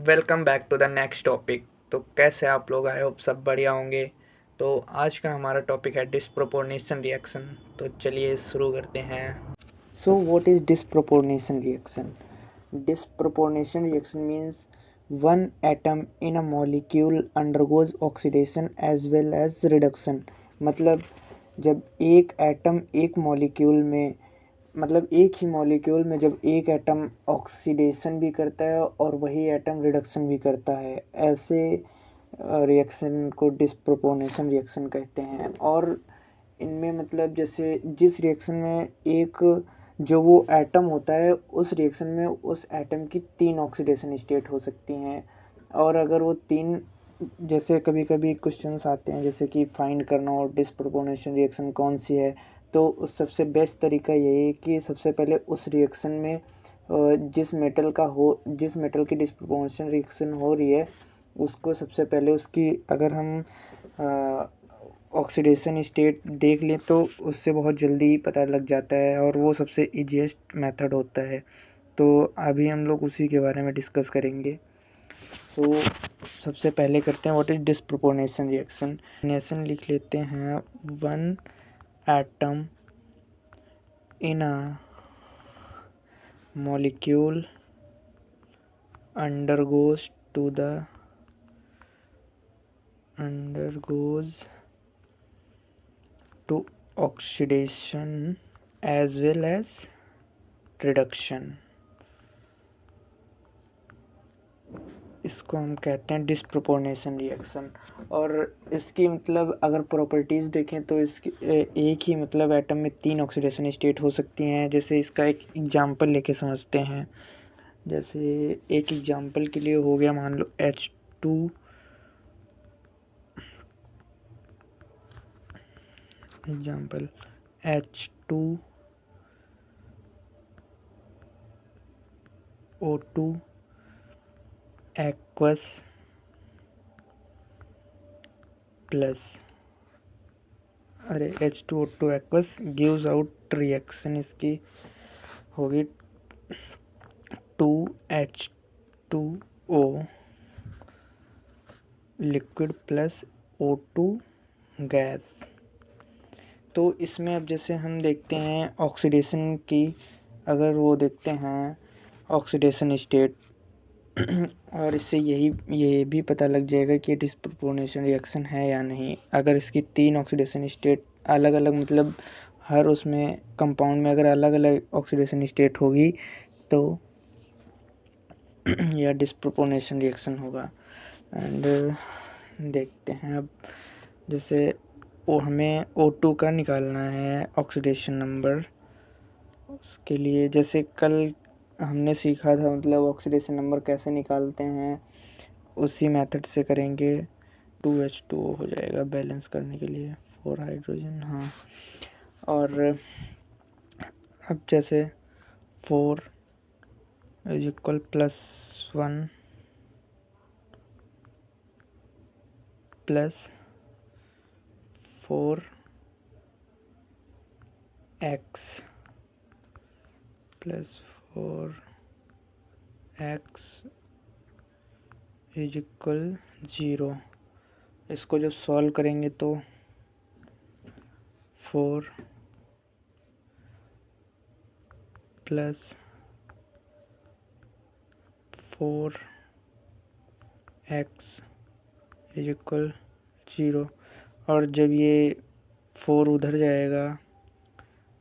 Welcome back to the next topic. तो कैसे आप लोग, आई होप सब बढ़िया होंगे। तो आज का हमारा टॉपिक है डिस्प्रोपोर्शनेशन रिएक्शन। तो चलिए शुरू करते हैं। So what is disproportionation reaction? Disproportionation reaction means one atom in a molecule undergoes oxidation as well as reduction. मतलब जब एक एटम एक मॉलिक्यूल में, मतलब एक ही मॉलिक्यूल में जब एक एटम ऑक्सीडेशन भी करता है और वही एटम रिडक्शन भी करता है, ऐसे रिएक्शन को डिस्प्रोपोर्शनेशन रिएक्शन कहते हैं। और इनमें मतलब जैसे जिस रिएक्शन में एक जो वो एटम होता है, उस रिएक्शन में उस एटम की 3 ऑक्सीडेशन स्टेट हो सकती हैं। और अगर वो 3, जैसे कभी कभी क्वेश्चंस आते हैं जैसे कि फाइंड करना हो डिस्प्रोपोर्शनेशन रिएक्शन कौन सी है, तो उस सबसे बेस्ट तरीका यही है कि सबसे पहले उस रिएक्शन में जिस मेटल की डिस्प्रोपोर्शनेशन रिएक्शन हो रही है, उसको सबसे पहले उसकी अगर हम ऑक्सीडेशन स्टेट देख लें तो उससे बहुत जल्दी पता लग जाता है और वो सबसे ईजीएस्ट मेथड होता है। तो अभी हम लोग उसी के बारे में डिस्कस करेंगे। सो सबसे पहले करते हैं what is disproportionation reaction. Nation लिख लेते हैं, one atom in a molecule undergoes to oxidation as well as reduction। इसको हम कहते हैं डिस्प्रोपोर्शनेशन रिएक्शन। और इसकी मतलब अगर प्रॉपर्टीज़ देखें तो इसकी एक ही मतलब एटम में 3 ऑक्सीडेशन स्टेट हो सकती हैं। जैसे इसका एक एग्जांपल लेके समझते हैं। जैसे एक एग्जांपल के लिए हो गया, मान लो H2, example H2O2 aqueous plus, अरे H2O2 aqueous gives out reaction इसकी होगी 2H2O liquid plus O2 gas. तो इसमें अब जैसे हम देखते हैं ऑक्सीडेशन की, अगर वो देखते हैं ऑक्सीडेशन स्टेट और इससे ये भी पता लग जाएगा कि डिस्प्रोपोर्शनेशन रिएक्शन है या नहीं। अगर इसकी 3 ऑक्सीडेशन स्टेट अलग अलग, मतलब हर उसमें कंपाउंड में अगर अलग अलग ऑक्सीडेशन स्टेट होगी तो यह डिस्प्रोपोर्शनेशन रिएक्शन होगा। एंड देखते हैं अब, जैसे हमें O2 का निकालना है ऑक्सीडेशन नंबर। उसके लिए जैसे कल हमने सीखा था, मतलब ऑक्सीडेशन नंबर कैसे निकालते हैं, उसी मेथड से करेंगे। 2H2O हो जाएगा बैलेंस करने के लिए, 4 हाइड्रोजन, हाँ। और अब जैसे 4 is equal +1 plus 4x plus 4x is equal 0। इसको जब सॉल्व करेंगे तो 4 प्लस 4x इज इक्वल 0। और जब ये 4 उधर जाएगा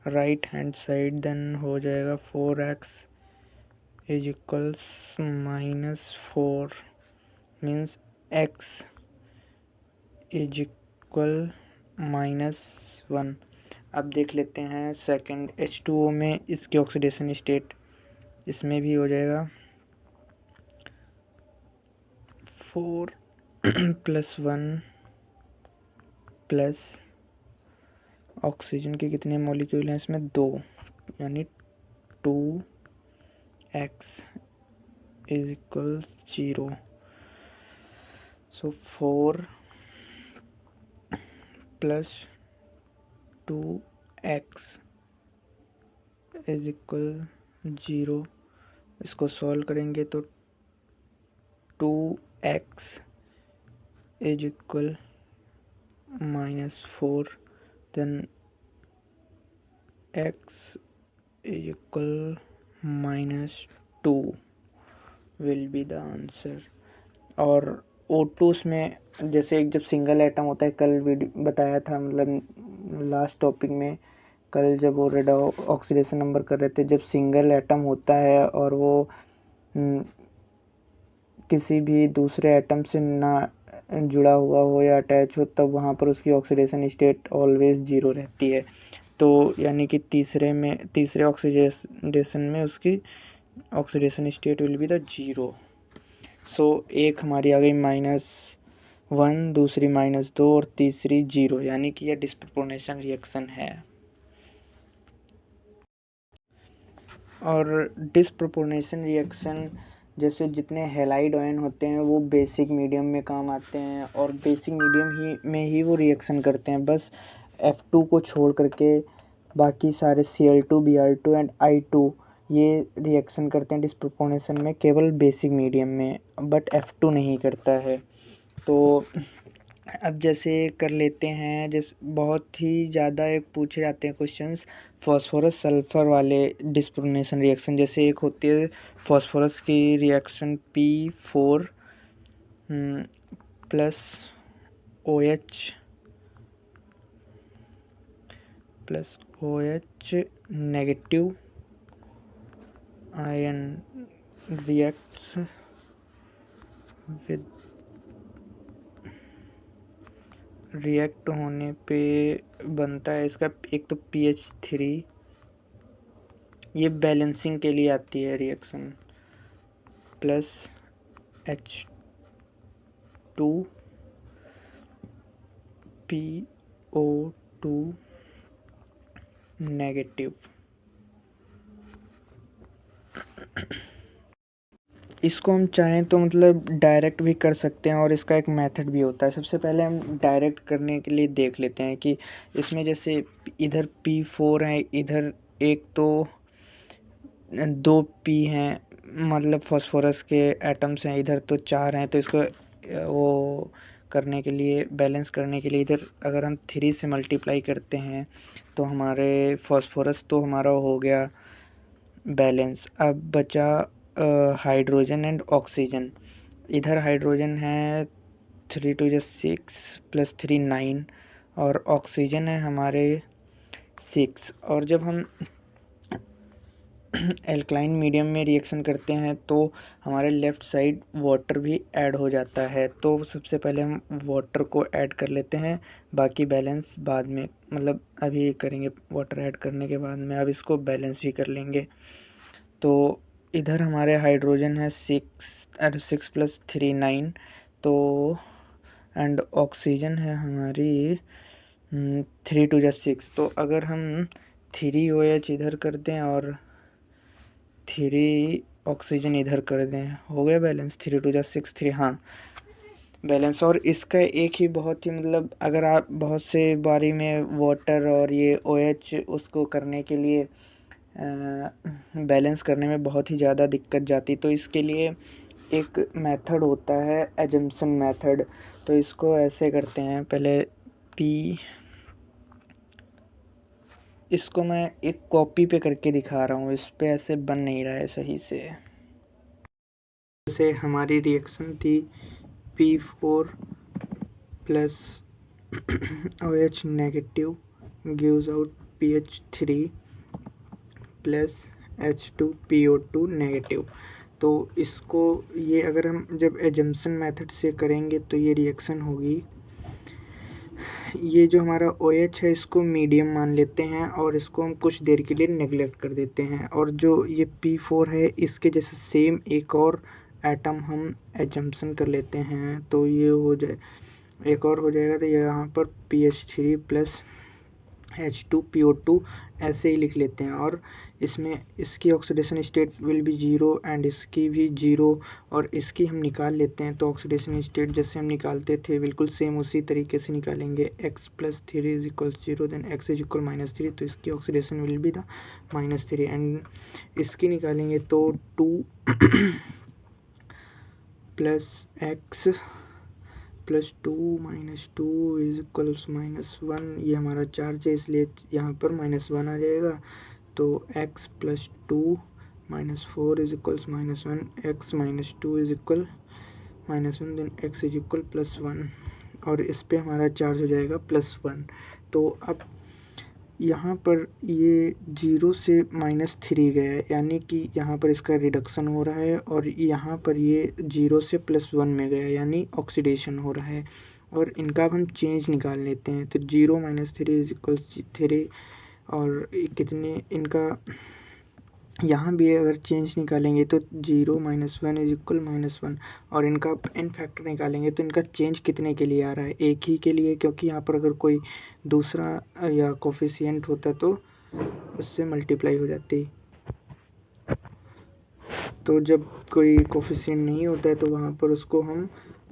राइट हैंड साइड, देन हो जाएगा 4x is equals -4, means x is equal -1। अब देख लेते हैं सेकंड H2O में इसके ऑक्सीडेशन स्टेट, इसमें भी हो जाएगा 4 +1 प्लस ऑक्सीजन के कितने मॉलिक्यूल हैं इसमें, 2, यानी 2x is equal 0। So 4 plus 2x is equal 0। इसको सॉल्व करेंगे तो 2x is equal -4, then x is equal -2 will be the answer. और O2 में जैसे एक जब सिंगल एटम होता है, कल वीडियो बताया था, मतलब लास्ट टॉपिक में, कल जब वो रेड ऑक्सीडेशन नंबर कर रहे थे, जब सिंगल एटम होता है और वो किसी भी दूसरे एटम से ना जुड़ा हुआ हो या अटैच हो, तब वहाँ पर उसकी ऑक्सीडेशन स्टेट ऑलवेज ज़ीरो रहती है। तो यानी कि तीसरे ऑक्सीडेशन में उसकी oxidation state will be the zero. So एक हमारी आ गई -1, दूसरी -2 और तीसरी 0, यानी कि यह डिस्प्रोपोर्शनल रिएक्शन है। और डिस्प्रोपोर्शनल रिएक्शन जैसे जितने हैलाइड आयन होते हैं वो बेसिक मीडियम में काम आते हैं, और बेसिक मीडियम में ही वो रिएक्शन करते हैं। बस F2 को छोड़ करके बाकी सारे Cl2, Br2 एंड I2 ये रिएक्शन करते हैं डिस्प्रोपोर्शनल में केवल बेसिक मीडियम में, बट F2 नहीं करता है। तो अब जैसे कर लेते हैं, जैसे बहुत ही ज़्यादा एक पूछे जाते हैं क्वेश्चंस फॉस्फोरस सल्फर वाले डिस्प्रोपोर्शनल रिएक्शन। जैसे एक होती है फॉस्फोरस की reaction P4 plus OH negative ion reacts with react होने पे बनता है इसका एक तो pH3, ये बैलेंसिंग के लिए आती है reaction, plus H2 PO2 negative. इसको हम चाहें तो मतलब डायरेक्ट भी कर सकते हैं, और इसका एक मेथड भी होता है। सबसे पहले हम डायरेक्ट करने के लिए देख लेते हैं कि इसमें जैसे इधर P4 है, इधर एक तो 2 P हैं, मतलब फास्फोरस के एटम्स हैं, इधर तो 4 हैं। तो इसको वो करने के लिए, बैलेंस करने के लिए, इधर अगर हम 3 से मल्टीप्लाई करते हैं तो हमारे फास्फोरस तो हमारा हो गया बैलेंस। अब बचा हाइड्रोजन एंड ऑक्सीजन। इधर हाइड्रोजन है 3 2 6 प्लस 3 9, और ऑक्सीजन है हमारे 6। और जब हम एल्कलाइन मीडियम में रिएक्शन करते हैं तो हमारे लेफ़्ट साइड वाटर भी ऐड हो जाता है। तो सबसे पहले हम वाटर को ऐड कर लेते हैं, बाकी बैलेंस बाद में, मतलब अभी करेंगे वाटर ऐड करने के बाद में। अब इसको बैलेंस भी कर लेंगे। तो इधर हमारे हाइड्रोजन है 6 प्लस 3 9, तो एंड ऑक्सीजन है हमारी 3 2 6। तो अगर हम 3 OH इधर कर दें और 3 ऑक्सीजन इधर कर दें, हो गया बैलेंस। 3 2 6 3, हाँ बैलेंस। और इसका एक ही बहुत ही, मतलब अगर आप बहुत से बारी में वाटर और ये OH उसको करने के लिए बैलेंस करने में बहुत ही ज़्यादा दिक्कत जाती, तो इसके लिए एक मेथड होता है एजम्पशन मेथड। तो इसको ऐसे करते हैं, पहले इसको मैं एक कॉपी पे करके दिखा रहा हूँ, इस पे ऐसे बन नहीं रहा है सही से। जैसे हमारी रिएक्शन थी P4 plus OH negative gives out PH3 plus H2PO2 negative. तो इसको ये अगर हम जब एजम्पशन मेथड से करेंगे तो ये रिएक्शन होगी। ये जो हमारा OH है इसको मीडियम मान लेते हैं और इसको हम कुछ देर के लिए नेगलेक्ट कर देते हैं, और जो ये P4 है इसके जैसे सेम एक और एटम हम एजम्पशन कर लेते हैं, तो ये हो जाए, एक और हो जाएगा। तो यहाँ पर PH3 प्लस H2PO2 ऐसे ही लिख लेते हैं, और इसमें इसकी oxidation state will B 0 and इसकी भी 0, और इसकी हम निकाल लेते हैं। तो ऑक्सीडेशन स्टेट जैसे हम निकालते थे बिल्कुल सेम उसी तरीके से निकालेंगे। x plus 3 is equal 0, then x is equal -3, तो इसकी oxidation will be the -3, and इसकी निकालेंगे तो 2 plus x plus 2 minus 2 is equals -1। ये हमारा चार्ज है इसलिए यहाँ पर -1 आ जाएगा। तो x plus 2 minus 4 is equals -1, x minus 2 is equal -1, then x is equal +1 और इस पे हमारा चार्ज हो जाएगा +1। तो अब यहाँ पर ये 0 से -3 गया है, यानी कि यहाँ पर इसका रिडक्शन हो रहा है और यहाँ पर ये 0 से +1 में गया है, यानी ऑक्सीडेशन हो रहा है। और इनका अब हम चेंज निकाल लेते हैं। तो 0 - 3 इज इक्वल 3 और कितने इनका यहाँ भी अगर चेंज निकालेंगे तो 0 - 1 इज इक्वल -1 और इनका n फैक्टर निकालेंगे तो इनका चेंज कितने के लिए आ रहा है, एक ही के लिए, क्योंकि यहाँ पर अगर कोई दूसरा या कोफिशिएंट होता तो उससे मल्टीप्लाई हो जाती। तो जब कोई कोफिशिएंट नहीं होता है तो वहाँ पर उसको हम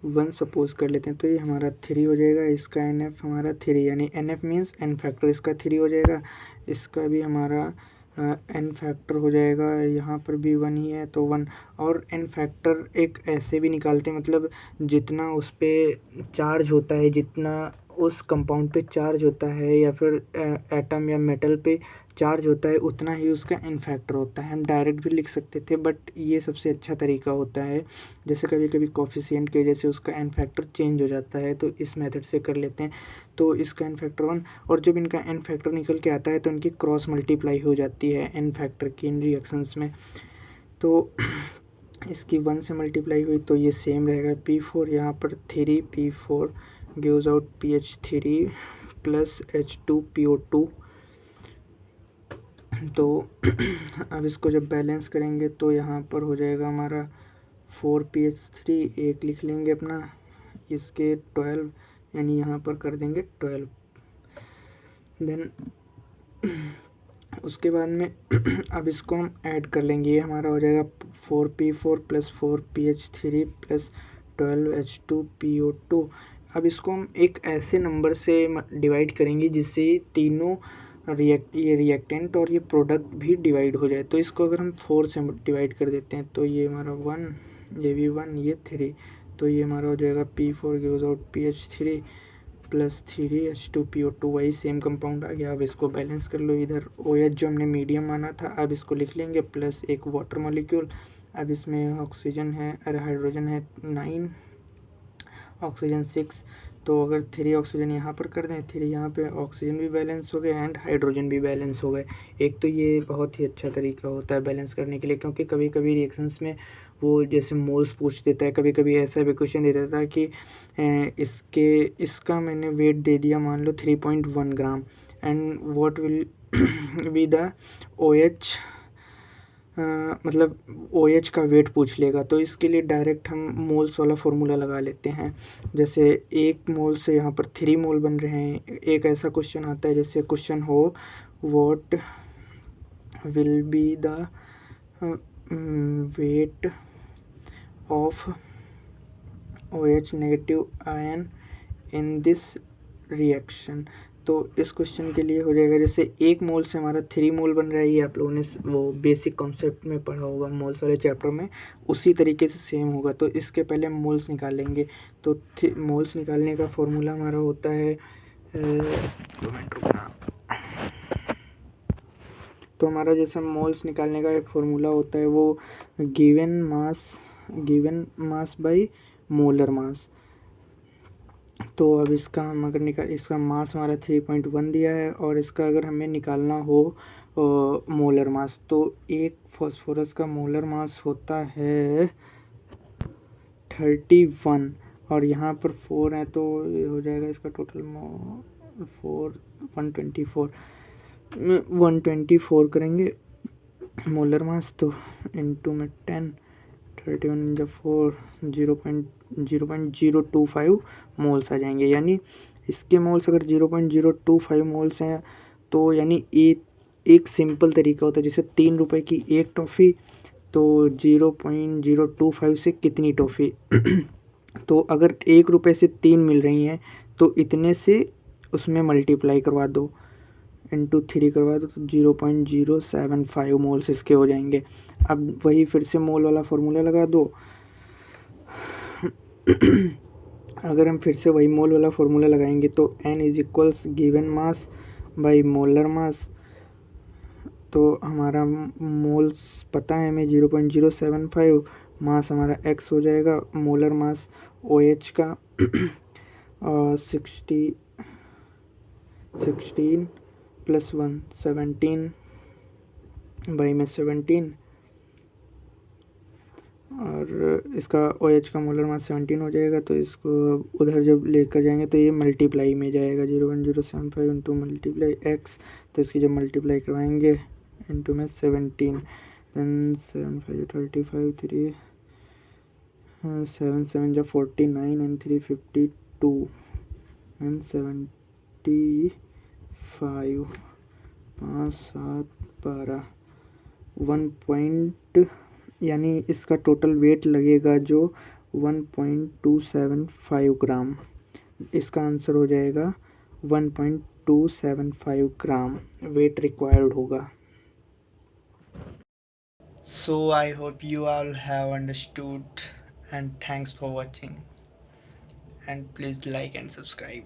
1 सपोज कर लेते हैं। तो ये हमारा 3 हो जाएगा, इसका NF हमारा 3 यानी NF मीन्स n फैक्टर इसका 3 हो जाएगा, इसका भी हमारा n फैक्टर हो जाएगा, यहाँ पर भी 1 ही है तो 1। और n फैक्टर एक ऐसे भी निकालते हैं, मतलब जितना उस पर चार्ज होता है, जितना उस कंपाउंड पे चार्ज होता है या फिर एटम या मेटल पे चार्ज होता है उतना ही उसका n फैक्टर होता है। हम डायरेक्ट भी लिख सकते थे बट ये सबसे अच्छा तरीका होता है। जैसे कभी कभी कोफिशिएंट की वजह से उसका n फैक्टर चेंज हो जाता है तो इस मेथड से कर लेते हैं। तो इसका n फैक्टर 1 और जब इनका n फैक्टर निकल के आता है तो इनकी क्रॉस मल्टीप्लाई हो जाती है n फैक्टर की इन रिएक्शंस में। तो इसकी 1 से मल्टीप्लाई हुई तो ये सेम रहेगा P4, यहाँ पर 3 P4 gives out PH3 plus H2PO2। तो अब इसको जब बैलेंस करेंगे तो यहाँ पर हो जाएगा हमारा 4PH3, एक लिख लेंगे अपना, इसके 12 यानी यहाँ पर कर देंगे 12। देन उसके बाद में अब इसको हम ऐड कर लेंगे, ये हमारा हो जाएगा 4P4 plus 4PH3 plus 12H2PO2। अब इसको हम एक ऐसे नंबर से डिवाइड करेंगे जिससे तीनों ये रिएक्टेंट और ये प्रोडक्ट भी डिवाइड हो जाए। तो इसको अगर हम 4 से डिवाइड कर देते हैं तो ये हमारा 1, ये भी 1, ये 3, तो ये हमारा हो जाएगा P4 gives out PH3 plus 3H2PO2, वही सेम कंपाउंड आ गया। अब इसको बैलेंस कर लो, इधर OH जो हमने मीडियम माना था अब इसको लिख लेंगे प्लस एक वाटर मॉलिक्यूल। अब इसमें ऑक्सीजन है, अरे हाइड्रोजन है 9, ऑक्सीजन 6, तो अगर 3 ऑक्सीजन यहाँ पर कर दें, 3 यहाँ पे, ऑक्सीजन भी बैलेंस हो गए एंड हाइड्रोजन भी बैलेंस हो गए। एक तो ये बहुत ही अच्छा तरीका होता है बैलेंस करने के लिए, क्योंकि कभी कभी रिएक्शंस में वो जैसे मोल्स पूछ देता है, कभी कभी ऐसा भी क्वेश्चन दे देता है कि इसका मैंने वेट दे दिया मान लो 3.1 gram and what will be the OH, मतलब OH का वेट पूछ लेगा। तो इसके लिए डायरेक्ट हम मोल्स वाला फॉर्मूला लगा लेते हैं। जैसे 1 मोल से यहाँ पर 3 मोल बन रहे हैं। एक ऐसा क्वेश्चन आता है जैसे क्वेश्चन हो what will be the weight of OH negative ion in this reaction. तो इस क्वेश्चन के लिए हो जाएगा, जैसे 1 मोल से हमारा 3 मोल बन रहा है, ये आप लोगों ने वो बेसिक कॉन्सेप्ट में पढ़ा होगा मोल्स वाले चैप्टर में, उसी तरीके से सेम होगा। तो इसके पहले हम मोल्स निकालेंगे। तो मोल्स निकालने का फॉर्मूला हमारा होता है तो हमारा जैसे मोल्स निकालने का एक फॉर्मूला होता है वो given mass by molar mass. तो अब इसका हम अगर इसका मास हमारा 3.1 दिया है और इसका अगर हमें निकालना हो मोलर मास, तो एक फास्फोरस का मोलर मास होता है 31 और यहाँ पर 4 है तो ये हो जाएगा इसका टोटल 124 करेंगे मोलर मास, तो इनटू में 10, 31 जब 4 0.025 मोल्स आ जाएंगे। यानी इसके मोल्स अगर 0.025 मोल्स हैं तो यानी एक सिंपल तरीका होता है, जैसे 3 रुपए की एक टॉफ़ी तो 0.025 से कितनी टॉफ़ी तो अगर 1 रुपये से 3 मिल रही हैं तो इतने से उसमें मल्टीप्लाई करवा दो, इंटू 3 करवा दो तो 0.075 मोल्स इसके हो जाएंगे। अब वही फिर से मोल वाला फॉर्मूला लगा दो, अगर हम फिर से वही मोल वाला फॉर्मूला लगाएंगे तो n is equals given mass by molar mass. तो हमारा मोल्स पता है हमें 0.075, मास हमारा x हो जाएगा, मोलर मास OH का 16 प्लस 1 17 बाई में 17, और इसका OH का मोलर मास 17 हो जाएगा। तो इसको उधर जब लेकर जाएंगे तो ये मल्टीप्लाई में जाएगा, 0.075 इंटू मल्टीप्लाई x। तो इसकी जब मल्टीप्लाई करवाएंगे इंटू में 17, देन 7 5 35 3 7 7 जा 49 एंड 3 52 एंड 75 5 7 12 1 पॉइंट, यानी इसका टोटल वेट लगेगा जो 1.275 ग्राम। इसका आंसर हो जाएगा 1.275 ग्राम वेट रिक्वायर्ड होगा। So I hope you all have understood, and thanks for watching, and please like and subscribe.